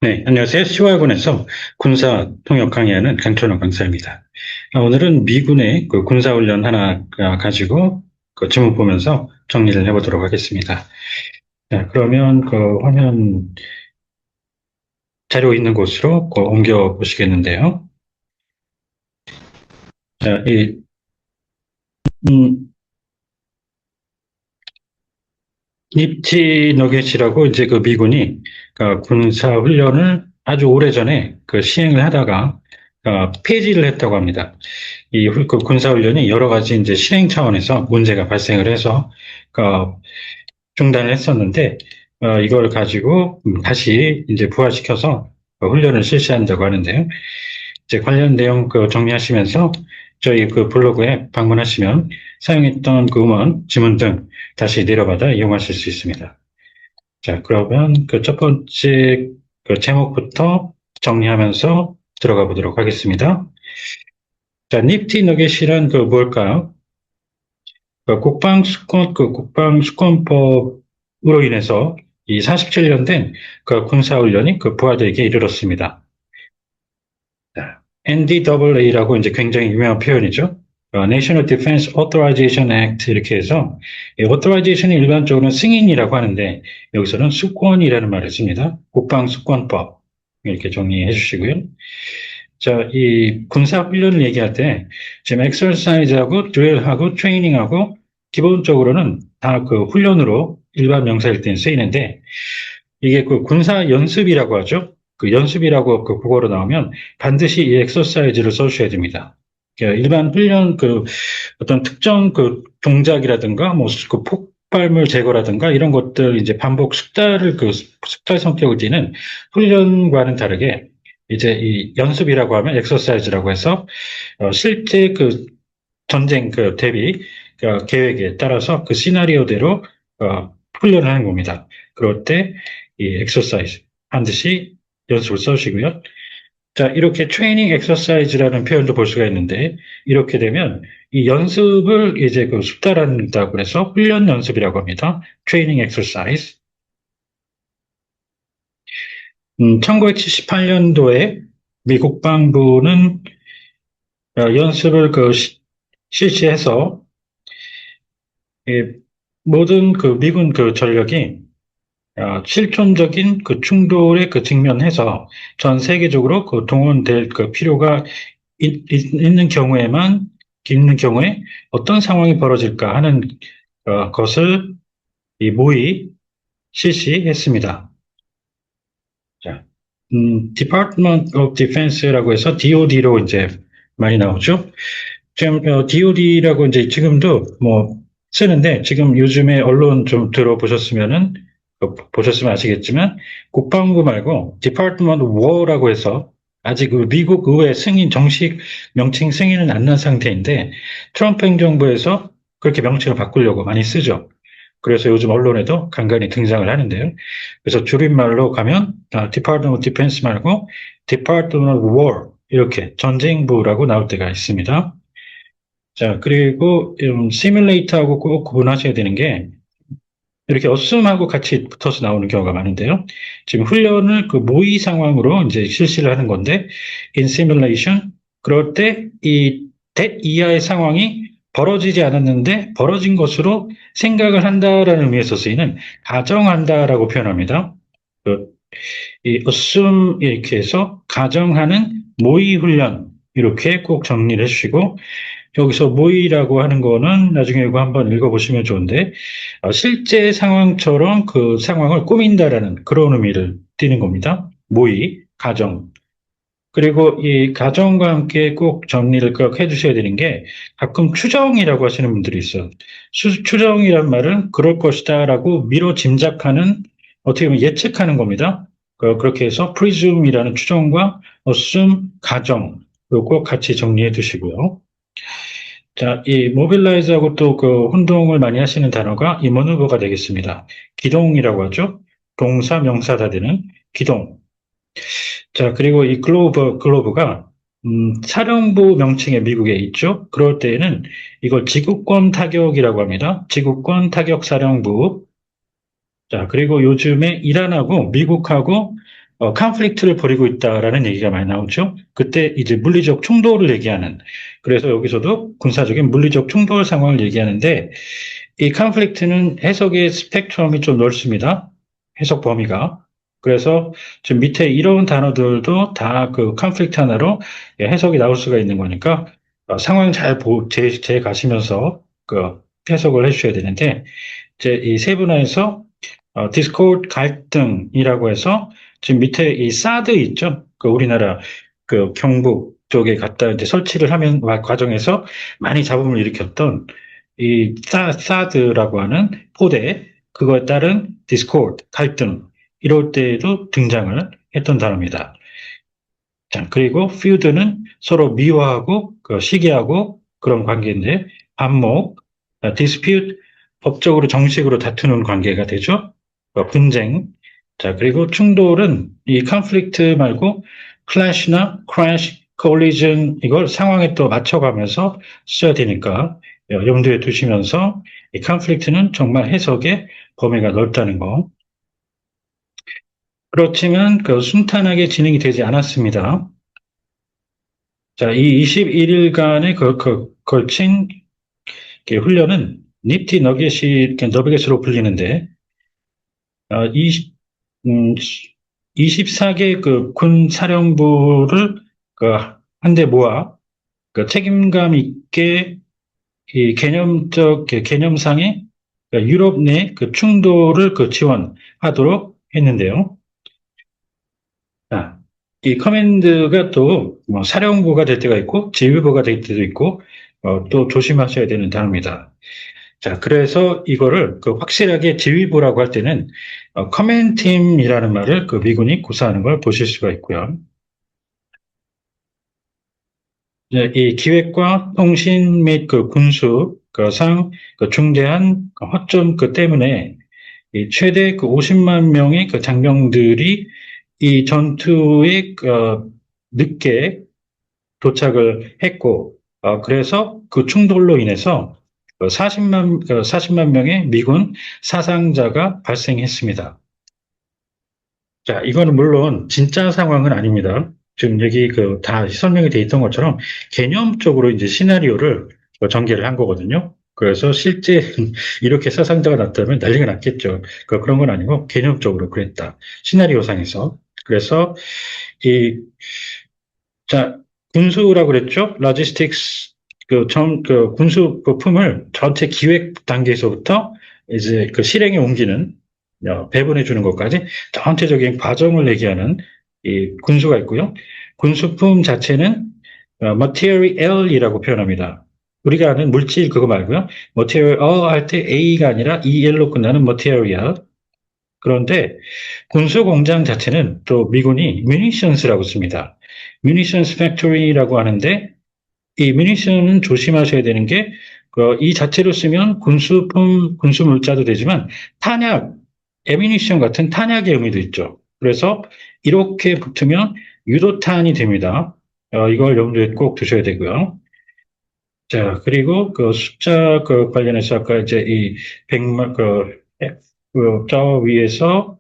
네, 안녕하세요. 시화군에서 군사 통역 강의하는 강천호 강사입니다. 오늘은 미군의 그 군사훈련 하나 가지고 그 지문 보면서 정리를 해보도록 하겠습니다. 자, 그러면 그 화면 자료 있는 곳으로 옮겨 보시겠는데요. 자, 음, 닙티 너겟이라고 이제 그 미군이 그 군사훈련을 아주 오래전에 그 시행을 하다가 폐지를 했다고 합니다. 그 군사훈련이 여러 가지 이제 실행 차원에서 문제가 발생을 해서 그 중단을 했었는데 이걸 가지고 다시 이제 부활시켜서 훈련을 실시한다고 하는데요. 이제 관련 내용 정리하시면서 저희 그 블로그에 방문하시면 사용했던 그 음원, 지문 등 다시 내려받아 이용하실 수 있습니다. 자, 그러면 그 첫 번째 그 제목부터 정리하면서 들어가 보도록 하겠습니다. 자, 니프티 너겟이란 그 뭘까요? 국방수권법으로 인해서 이 47년 된 그 군사훈련이 그 부하들에게 이르렀습니다. NDAA라고 이제 굉장히 유명한 표현이죠. National Defense Authorization Act 이렇게 해서 authorization이 일반적으로는 승인이라고 하는데 여기서는 수권이라는 말을 씁니다. 국방수권법 이렇게 정리해 주시고요. 자, 이 군사훈련을 얘기할 때 지금 엑서사이즈하고 드릴하고 트레이닝하고 기본적으로는 다 그 훈련으로 일반 명사일 때 쓰이는데 이게 그 군사 연습이라고 하죠. 그 연습이라고 그 국어로 나오면 반드시 이 엑서사이즈를 써주셔야 됩니다. 그러니까 일반 훈련 그 어떤 특정 그 동작이라든가 뭐 그 폭발물 제거라든가 이런 것들 이제 반복 숙달을 그 숙달 성격을 띠는 훈련과는 다르게 이제 이 연습이라고 하면 엑서사이즈라고 해서 실제 그 전쟁 그 대비 계획에 따라서 그 시나리오대로 훈련을 하는 겁니다. 그럴 때 이 엑서사이즈 반드시 연습을 써주시고요. 자, 이렇게 트레이닝 엑서사이즈라는 표현도 볼 수가 있는데 이렇게 되면 이 연습을 이제 그 숙달한다고 해서 훈련 연습이라고 합니다. 트레이닝 엑서사이즈. 1978년도에 미국 국방부는 연습을 실시해서 모든 그 미군 그 전력이 실존적인 그 충돌에 그 직면해서 전 세계적으로 그 동원될 그 필요가 있는 경우에 어떤 상황이 벌어질까 하는 것을 모의 실시했습니다. 자, Department of Defense라고 해서 DoD로 이제 많이 나오죠. 지금 DoD라고 이제 지금도 뭐 쓰는데 지금 요즘에 언론 좀 들어보셨으면은 보셨으면 아시겠지만 국방부 말고 Department of War라고 해서 아직 그 미국 의회 승인 정식 명칭 승인은 안 난 상태인데 트럼프 행정부에서 그렇게 명칭을 바꾸려고 많이 쓰죠. 그래서 요즘 언론에도 간간히 등장을 하는데요. 그래서 줄임말로 가면 Department of Defense 말고 Department of War 이렇게 전쟁부라고 나올 때가 있습니다. 자, 그리고 시뮬레이터하고 꼭 구분하셔야 되는 게 이렇게 어스움하고 같이 붙어서 나오는 경우가 많은데요. 지금 훈련을 그 모의 상황으로 이제 실시를 하는 건데 in simulation 그럴 때 이 that 이하의 상황이 벌어지지 않았는데 벌어진 것으로 생각을 한다라는 의미에서 쓰이는 가정한다라고 표현합니다. 이 assume 이렇게 해서 가정하는 모의 훈련 이렇게 꼭 정리를 해주시고 여기서 모의라고 하는 거는 나중에 이거 한번 읽어보시면 좋은데 실제 상황처럼 그 상황을 꾸민다라는 그런 의미를 띠는 겁니다. 모의, 가정. 그리고 이 가정과 함께 꼭 정리를 꼭 해주셔야 되는 게 가끔 추정이라고 하시는 분들이 있어요. 추정이란 말은 그럴 것이다라고 미뤄 짐작하는 어떻게 보면 예측하는 겁니다. 그렇게 해서 presume이라는 추정과 assume, 가정 꼭 같이 정리해 두시고요. 자, 이 모빌라이즈하고 또 그 혼동을 많이 하시는 단어가 이 머누버가 되겠습니다. 기동이라고 하죠. 동사, 명사 다 되는 기동. 자, 그리고 이 글로브가 사령부 명칭에 미국에 있죠. 그럴 때에는 이걸 지구권 타격이라고 합니다. 지구권 타격 사령부. 자, 그리고 요즘에 이란하고 미국하고 컨플릭트를 벌이고 있다라는 얘기가 많이 나오죠. 그때 이제 물리적 충돌을 얘기하는, 그래서 여기서도 군사적인 물리적 충돌 상황을 얘기하는데, 이 컨플릭트는 해석의 스펙트럼이 좀 넓습니다. 해석 범위가. 그래서 지금 밑에 이런 단어들도 다 그 컨플릭트 하나로 해석이 나올 수가 있는 거니까, 상황 잘 가시면서 그 해석을 해주셔야 되는데, 이제 이 세분화에서 디스코드 갈등이라고 해서 지금 밑에 이 사드 있죠? 그 우리나라 그 경북 쪽에 갖다 이제 설치를 하면 과정에서 많이 잡음을 일으켰던 이 사드라고 하는 포대, 그거에 따른 디스코드 갈등, 이럴 때에도 등장을 했던 단어입니다. 자, 그리고 feud는 서로 미워하고 시기하고 그런 관계인데, 반목, dispute, 법적으로 정식으로 다투는 관계가 되죠. 분쟁. 자, 그리고 충돌은 이 conflict 말고 clash나 crash, collision, 이걸 상황에 또 맞춰가면서 써야 되니까 염두에 두시면서 이 conflict는 정말 해석의 범위가 넓다는 거. 그렇지만 순탄하게 진행이 되지 않았습니다. 자, 이 21일간의 걸친 훈련은 니티 너겟으로 불리는데, 어, 이, 24개 군 사령부를 한데 모아 책임감 있게 이 개념상의 유럽 내 충돌을 지원하도록 했는데요. 자, 이 커맨드가 또뭐 사령부가 될 때가 있고 지휘부가 될 때도 있고 또 조심하셔야 되는 단어입니다. 자, 그래서 이거를 확실하게 지휘부라고 할 때는 커맨팀이라는 말을 미군이 구사하는 걸 보실 수가 있고요. 이제 이 기획과 통신 및 군수 상 중대한 허점 때문에 이 최대 50만 명의 장병들이 이 전투에 늦게 도착을 했고, 그래서 그 충돌로 인해서 40만 명의 미군 사상자가 발생했습니다. 자, 이거는 물론 진짜 상황은 아닙니다. 지금 여기 다 설명이 돼 있던 것처럼 개념적으로 이제 시나리오를 전개를 한 거거든요. 그래서 실제 이렇게 사상자가 났다면 난리가 났겠죠. 그런 건 아니고 개념적으로 그랬다. 시나리오상에서. 그래서 이, 자, 군수라고 그랬죠? 로지스틱스, 군수 부품을 전체 기획 단계에서부터 이제 실행에 옮기는, 배분해 주는 것까지 전체적인 과정을 얘기하는 이 군수가 있고요. 군수품 자체는 material이라고 표현합니다. 우리가 아는 물질 그거 말고요. material 할 때 A가 아니라 EL로 끝나는 material. 그런데 군수 공장 자체는 또 미군이 munitions라고 씁니다. munitions factory라고 하는데 이 munition은 조심하셔야 되는 게 이 자체로 쓰면 군수 물자도 되지만 탄약, 애미니션 같은 탄약의 의미도 있죠. 그래서 이렇게 붙으면 유도탄이 됩니다. 이걸 염두에 꼭 두셔야 되고요. 자, 그리고 숫자 관련해서 아까 이제 이 100만 저 위에서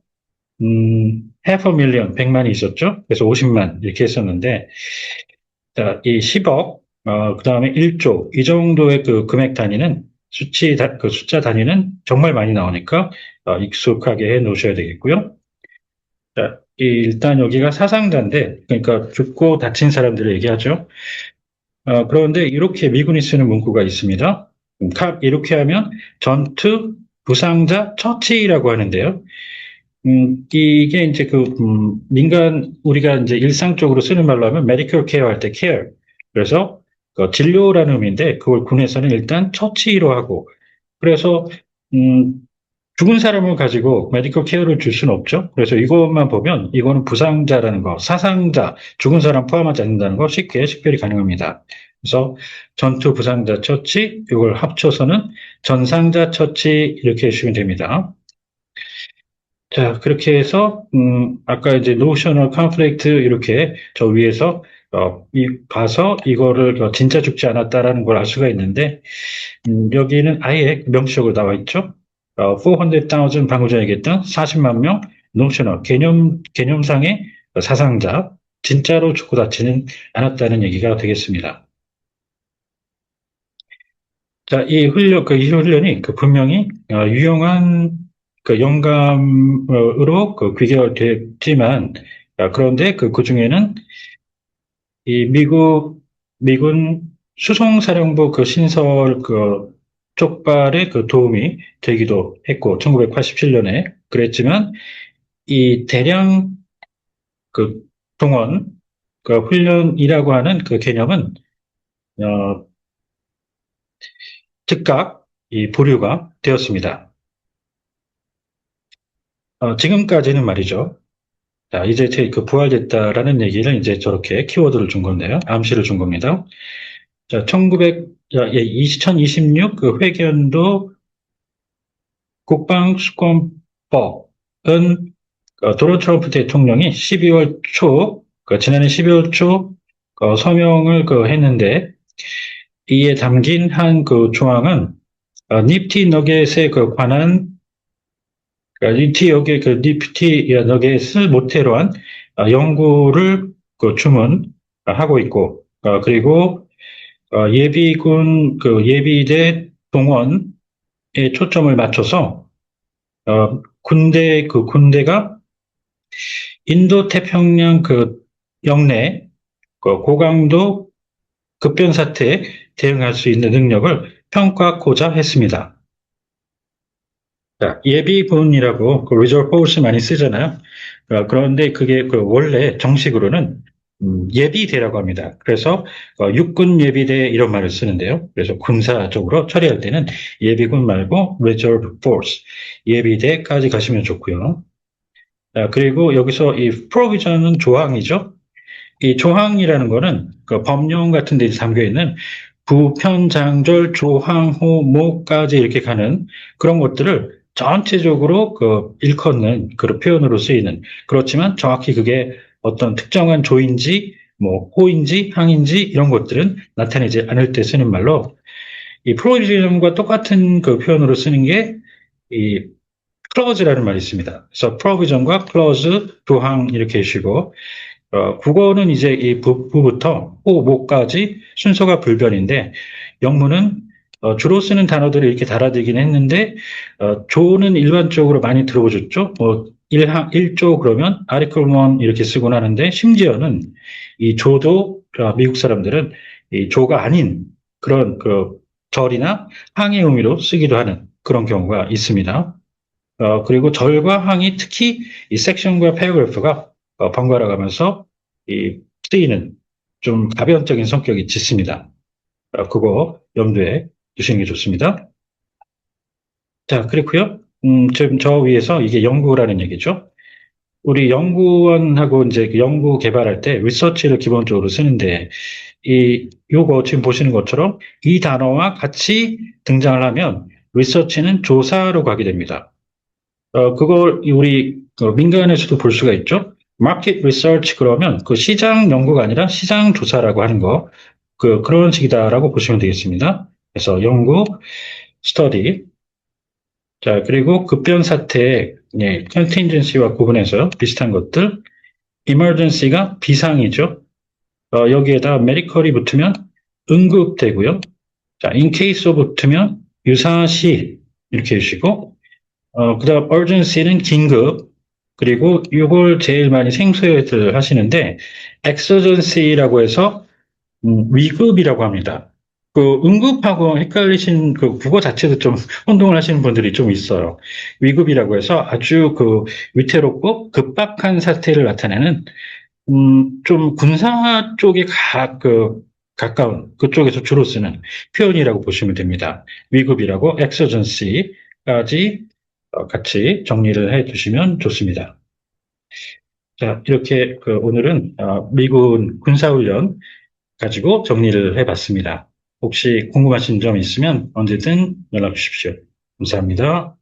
half a million, 100만이 있었죠. 그래서 50만 이렇게 했었는데, 자, 이 10억, 그 다음에 1조, 이 정도의 금액 단위는 숫자 단위는 정말 많이 나오니까 익숙하게 해 놓으셔야 되겠고요. 자, 일단 여기가 사상자인데, 그러니까 죽고 다친 사람들을 얘기하죠. 그런데 이렇게 미군이 쓰는 문구가 있습니다. 이렇게 하면 전투 부상자 처치라고 하는데요. 이게 이제 우리가 이제 일상적으로 쓰는 말로 하면 medical care 할 때 care. 그래서 진료라는 의미인데 그걸 군에서는 일단 처치로 하고. 그래서, 죽은 사람을 가지고 메디컬 케어를 줄 수는 없죠. 그래서 이것만 보면 이거는 부상자라는 거, 사상자, 죽은 사람 포함하지 않는다는 거 쉽게 식별이 가능합니다. 그래서 전투 부상자 처치, 이걸 합쳐서는 전상자 처치 이렇게 해주시면 됩니다. 자, 그렇게 해서 아까 이제 노셔널 컨플릭트 이렇게 저 위에서 가서 이거를 진짜 죽지 않았다라는 걸 알 수가 있는데 여기는 아예 명시적으로 나와 있죠. 400,000 방금 전에 얘기했던 40만 명 노셔널, 개념상의 사상자, 진짜로 죽고 닿지는 않았다는 얘기가 되겠습니다. 자, 이 훈련이 분명히 유용한 영감으로 귀결됐지만, 그런데 그 중에는 이 미군 수송사령부 신설 쪽발의 도움이 되기도 했고, 1987년에 그랬지만, 이 대량 그 동원, 훈련이라고 하는 개념은, 어, 즉각 보류가 되었습니다. 지금까지는 말이죠. 자, 이제 부활됐다라는 얘기를 이제 저렇게 키워드를 준 건데요. 암시를 준 겁니다. 자, 2026 회견도 국방수권법은 도널드 트럼프 대통령이 12월 초, 지난해 12월 초 서명을 했는데 이에 담긴 한 조항은 니프티 너겟에 관한 니프티 너겟을 모태로 한 연구를 주문하고 있고 그리고 예비군 예비대 동원에 초점을 맞춰서 군대가 인도 태평양 영내 고강도 급변 사태에 대응할 수 있는 능력을 평가하고자 했습니다. 자, 예비군이라고 리저브 포스 많이 쓰잖아요. 그런데 그게 원래 정식으로는 예비대라고 합니다. 그래서 육군 예비대 이런 말을 쓰는데요. 그래서 군사적으로 처리할 때는 예비군 말고 reserve force 예비대까지 가시면 좋고요. 그리고 여기서 이 provision은 조항이죠. 이 조항이라는 거는 법령 같은 데 담겨 있는 부편장절 조항호모까지 이렇게 가는 그런 것들을 전체적으로 일컫는 그런 표현으로 쓰이는, 그렇지만 정확히 그게 어떤 특정한 조인지 뭐 호인지 항인지 이런 것들은 나타내지 않을 때 쓰는 말로, 이 프로비전과 똑같은 표현으로 쓰는 게 이 클로즈라는 말이 있습니다. 그래서 프로비전과 클로즈, 조항 이렇게 해주시고, 국어는 이제 이 부부터 호, 모까지 순서가 불변인데, 영문은 주로 쓰는 단어들을 이렇게 달아들긴 했는데, 조는 일반적으로 많이 들어보셨죠? 1조 그러면 article 1 이렇게 쓰곤 하는데, 심지어는 이 조도 미국 사람들은 이 조가 아닌 그런 절이나 항의 의미로 쓰기도 하는 그런 경우가 있습니다. 그리고 절과 항이 특히 이 섹션과 패러그래프가 번갈아 가면서 이 쓰이는 좀 가변적인 성격이 짙습니다. 그거 염두에 두시는 게 좋습니다. 자, 그렇고요. 지금 저 위에서 이게 연구라는 얘기죠. 우리 연구원하고 이제 연구 개발할 때 리서치를 기본적으로 쓰는데 요거 지금 보시는 것처럼 이 단어와 같이 등장을 하면 리서치는 조사로 가게 됩니다. 그걸 우리 민간에서도 볼 수가 있죠. 마켓 리서치 그러면 시장 연구가 아니라 시장 조사라고 하는 거, 그런 식이다라고 보시면 되겠습니다. 그래서 연구, 스터디. 자, 그리고 급변 사태, contingency와 구분해서 비슷한 것들. emergency가 비상이죠. 여기에다 medical이 붙으면 응급되고요. 자, in case로 붙으면 유사시 이렇게 해주시고, 그다음 urgency는 긴급. 그리고 이걸 제일 많이 생소해들 하시는데 exigency라고 해서 위급이라고 합니다. 응급하고 헷갈리신 국어 자체도 좀 혼동을 하시는 분들이 좀 있어요. 위급이라고 해서 아주 위태롭고 급박한 사태를 나타내는 좀 군사 쪽에 가까운 그쪽에서 주로 쓰는 표현이라고 보시면 됩니다. 위급이라고 exigency까지 같이 정리를 해 두시면 좋습니다. 자, 이렇게 오늘은 미군 군사훈련 가지고 정리를 해봤습니다. 혹시 궁금하신 점 있으면 언제든 연락 주십시오. 감사합니다.